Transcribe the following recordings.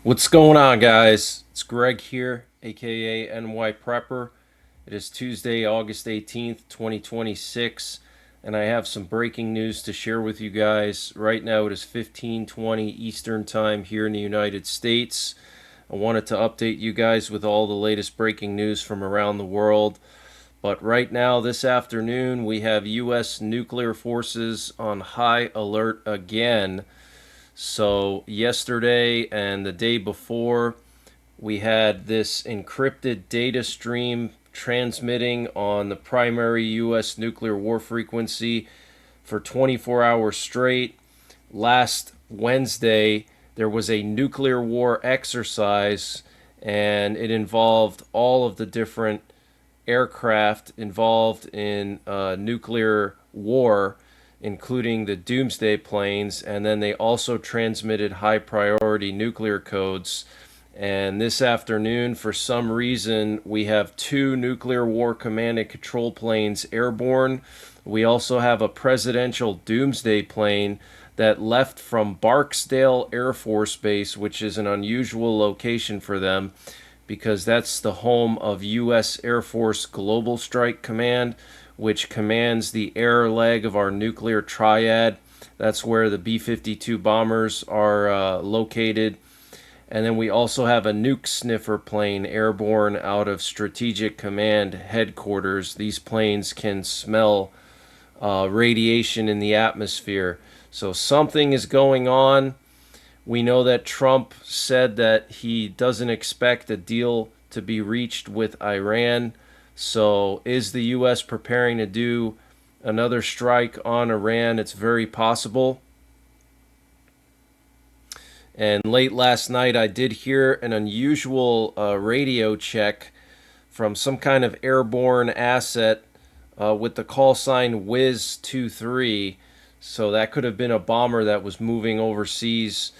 What's going on, guys? It's Greg here, aka NYPrepper. It is Tuesday, August 18th, 2026, and I have some breaking news to share with you guys. Right now it is 15:20 Eastern Time here in the United States. I wanted to update you guys with all the latest breaking news from around the world. But right now, this afternoon, we have U.S. nuclear forces on high alert again. So, yesterday and the day before, we had this encrypted data stream transmitting on the primary U.S. nuclear war frequency for 24 hours straight. Last Wednesday, there was a nuclear war exercise, and it involved all of the different aircraft involved in nuclear war, including the doomsday planes, and then they also transmitted high priority nuclear codes. And this afternoon, for some reason, we have two nuclear war command and control planes airborne. We also have a presidential doomsday plane that left from Barksdale Air Force Base, which is an unusual location for them because that's the home of U.S. Air Force Global Strike Command, which commands the air leg of our nuclear triad. That's where the B-52 bombers are located. And then we also have a nuke sniffer plane airborne out of Strategic Command headquarters. These planes can smell radiation in the atmosphere. So something is going on. We know that Trump said that he doesn't expect a deal to be reached with Iran. So is the U.S. preparing to do another strike on Iran? It's very possible. And late last night, I did hear an unusual radio check from some kind of airborne asset with the call sign Wiz23. So that could have been a bomber that was moving overseas.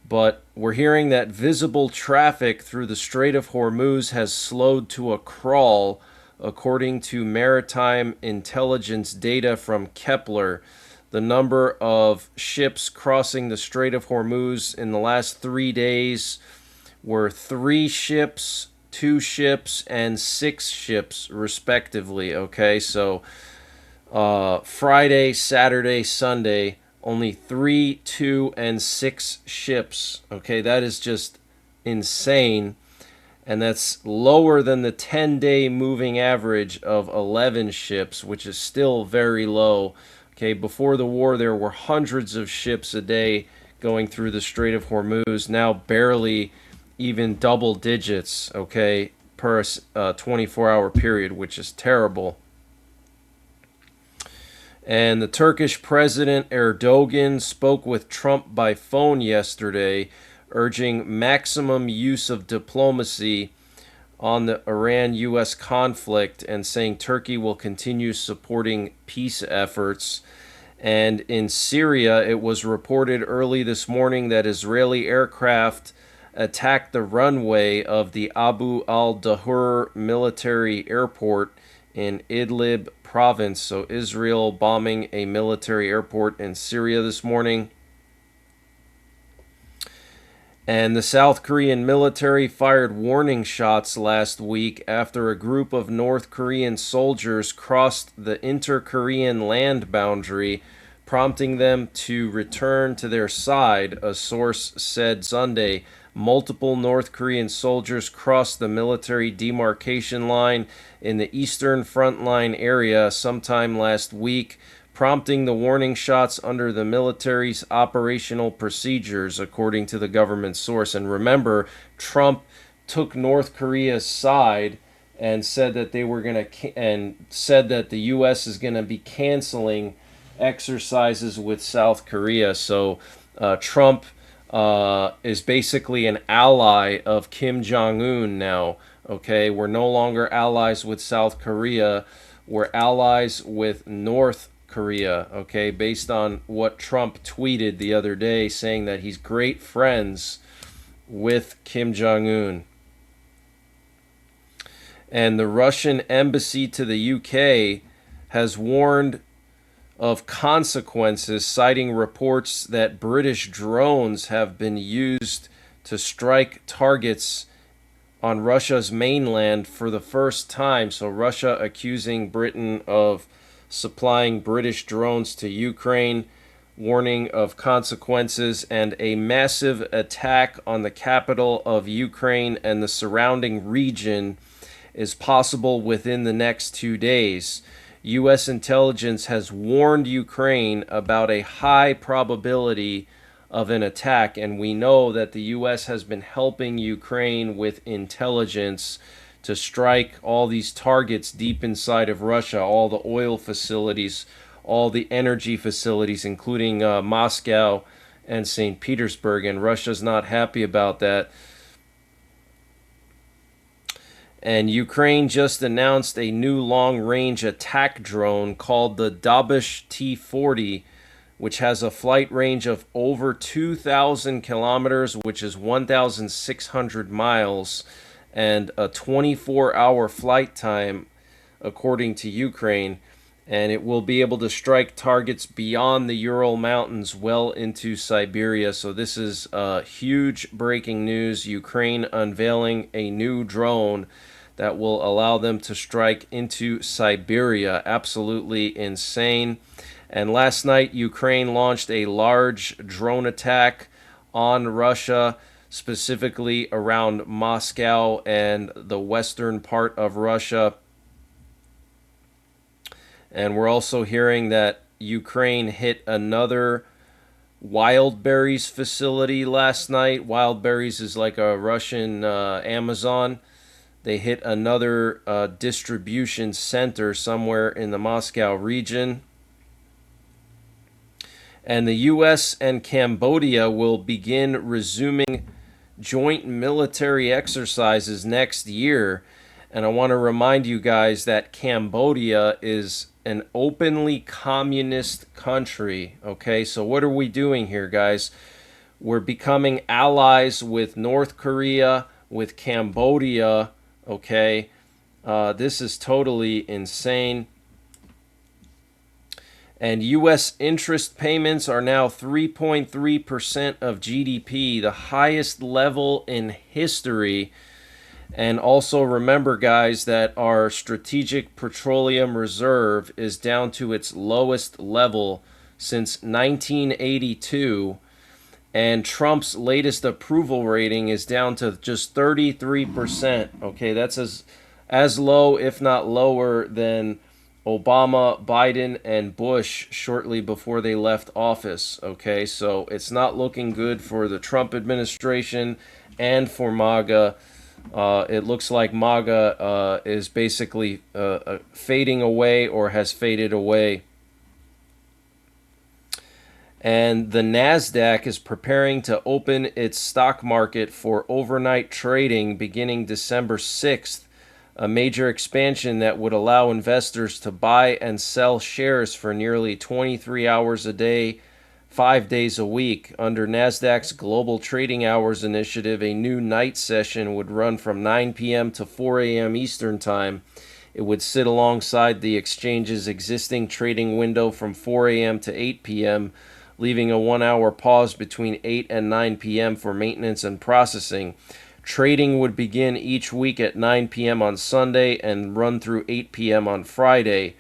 But we're hearing that visible traffic through the Strait of Hormuz has slowed to a crawl, according to maritime intelligence data from Kepler. The number of ships crossing the Strait of Hormuz in the last 3 days were 3 ships, 2 ships, and 6 ships, respectively. Okay, so Friday, Saturday, Sunday, only 3, 2, and 6 ships. Okay, that is just insane. And that's lower than the 10-day moving average of 11 ships, which is still very low. Okay, before the war, there were hundreds of ships a day going through the Strait of Hormuz. Now, barely even double digits, okay, per 24-hour period, which is terrible. And the Turkish President Erdogan spoke with Trump by phone yesterday, urging maximum use of diplomacy on the Iran-U.S. conflict and saying Turkey will continue supporting peace efforts. And in Syria, it was reported early this morning that Israeli aircraft attacked the runway of the Abu al-Dahur military airport in Idlib province. So Israel bombing a military airport in Syria this morning. And the South Korean military fired warning shots last week after a group of North Korean soldiers crossed the inter-Korean land boundary, prompting them to return to their side, a source said Sunday. Multiple North Korean soldiers crossed the military demarcation line in the eastern frontline area sometime last week, prompting the warning shots under the military's operational procedures, according to the government source. And remember, Trump took North Korea's side and said that they were going to, and said that the U.S. is going to be canceling exercises with South Korea. So Trump is basically an ally of Kim Jong-un now. Okay, we're no longer allies with South Korea. We're allies with North Korea, okay, based on what Trump tweeted the other day saying that he's great friends with Kim Jong-un. And the Russian embassy to the UK has warned of consequences, citing reports that British drones have been used to strike targets on Russia's mainland for the first time. So Russia accusing Britain of supplying British drones to Ukraine, warning of consequences, and a massive attack on the capital of Ukraine and the surrounding region is possible within the next 2 days. U.S. intelligence has warned Ukraine about a high probability of an attack, and we know that the U.S. has been helping Ukraine with intelligence to strike all these targets deep inside of Russia, all the oil facilities, all the energy facilities, including Moscow and St. Petersburg, and Russia's not happy about that. And Ukraine just announced a new long-range attack drone called the Dabish T-40, which has a flight range of over 2,000 kilometers, which is 1,600 miles, and a 24-hour flight time, according to Ukraine. And it will be able to strike targets beyond the Ural Mountains well into Siberia. So this is huge breaking news. Ukraine unveiling a new drone that will allow them to strike into Siberia. Absolutely insane. And last night, Ukraine launched a large drone attack on Russia, specifically around Moscow and the western part of Russia. And we're also hearing that Ukraine hit another Wildberries facility last night. Wildberries is like a Russian Amazon. They hit another distribution center somewhere in the Moscow region. And the U.S. and Cambodia will begin resuming joint military exercises next year. And I want to remind you guys that Cambodia is an openly communist country. Okay, so what are we doing here, guys? We're becoming allies with North Korea, with Cambodia. Okay, this is totally insane. And U.S. interest payments are now 3.3% of GDP, the highest level in history. And also remember, guys, that our strategic petroleum reserve is down to its lowest level since 1982. And Trump's latest approval rating is down to just 33%. Okay, that's as low, if not lower, than Obama, Biden, and Bush shortly before they left office. Okay, so it's not looking good for the Trump administration and for MAGA. It looks like MAGA is basically fading away or has faded away. And the NASDAQ is preparing to open its stock market for overnight trading beginning December 6th, a major expansion that would allow investors to buy and sell shares for nearly 23 hours a day, 5 days a week. Under NASDAQ's Global Trading Hours initiative, a new night session would run from 9 p.m. to 4 a.m. Eastern Time. It would sit alongside the exchange's existing trading window from 4 a.m. to 8 p.m., leaving a 1-hour pause between 8 and 9 p.m. for maintenance and processing. Trading would begin each week at 9 p.m. on Sunday and run through 8 p.m. on Friday.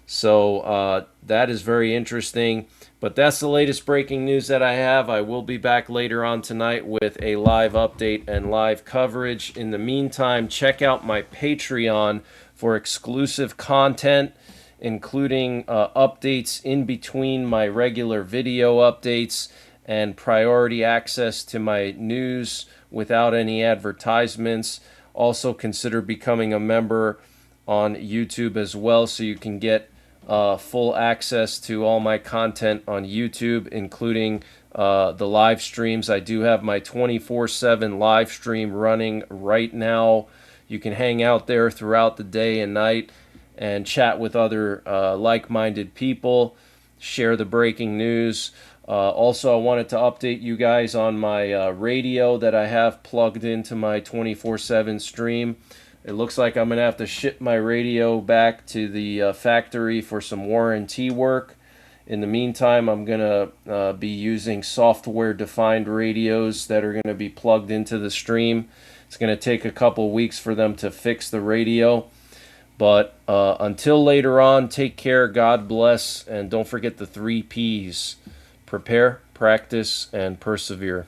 So that is very interesting. But that's the latest breaking news that I have. I will be back later on tonight with a live update and live coverage. In the meantime, check out my Patreon for exclusive content, including updates in between my regular video updates and priority access to my news without any advertisements. Also consider becoming a member on YouTube as well, so you can get full access to all my content on YouTube, including the live streams. I do have my 24/7 live stream running right now. You can hang out there throughout the day and night and chat with other like-minded people, share the breaking news. Also, I wanted to update you guys on my radio that I have plugged into my 24/7 stream. It looks like I'm going to have to ship my radio back to the factory for some warranty work. In the meantime, I'm going to be using software-defined radios that are going to be plugged into the stream. It's going to take a couple weeks for them to fix the radio. But until later on, take care, God bless, and don't forget the 3 Ps. Prepare, practice, and persevere.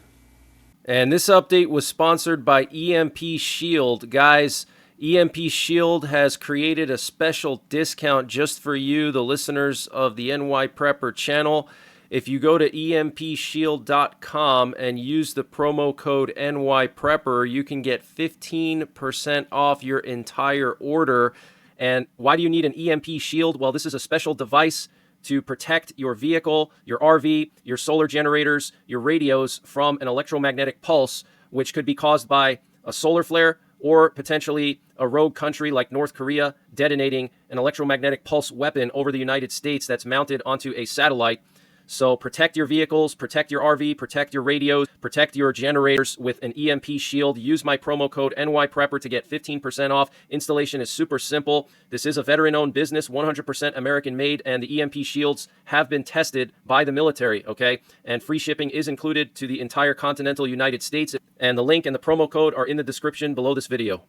And this update was sponsored by EMP Shield. Guys, EMP Shield has created a special discount just for you, the listeners of the NYPrepper channel. If you go to empshield.com and use the promo code NYPrepper, you can get 15% off your entire order. And why do you need an EMP Shield? Well, this is a special device to protect your vehicle, your RV, your solar generators, your radios from an electromagnetic pulse, which could be caused by a solar flare or potentially a rogue country like North Korea detonating an electromagnetic pulse weapon over the United States that's mounted onto a satellite. So protect your vehicles, protect your RV, protect your radios, protect your generators with an EMP Shield. Use my promo code NYPrepper to get 15% off. Installation is super simple. This is a veteran-owned business, 100% American-made, and the EMP Shields have been tested by the military, okay? And free shipping is included to the entire continental United States. And the link and the promo code are in the description below this video.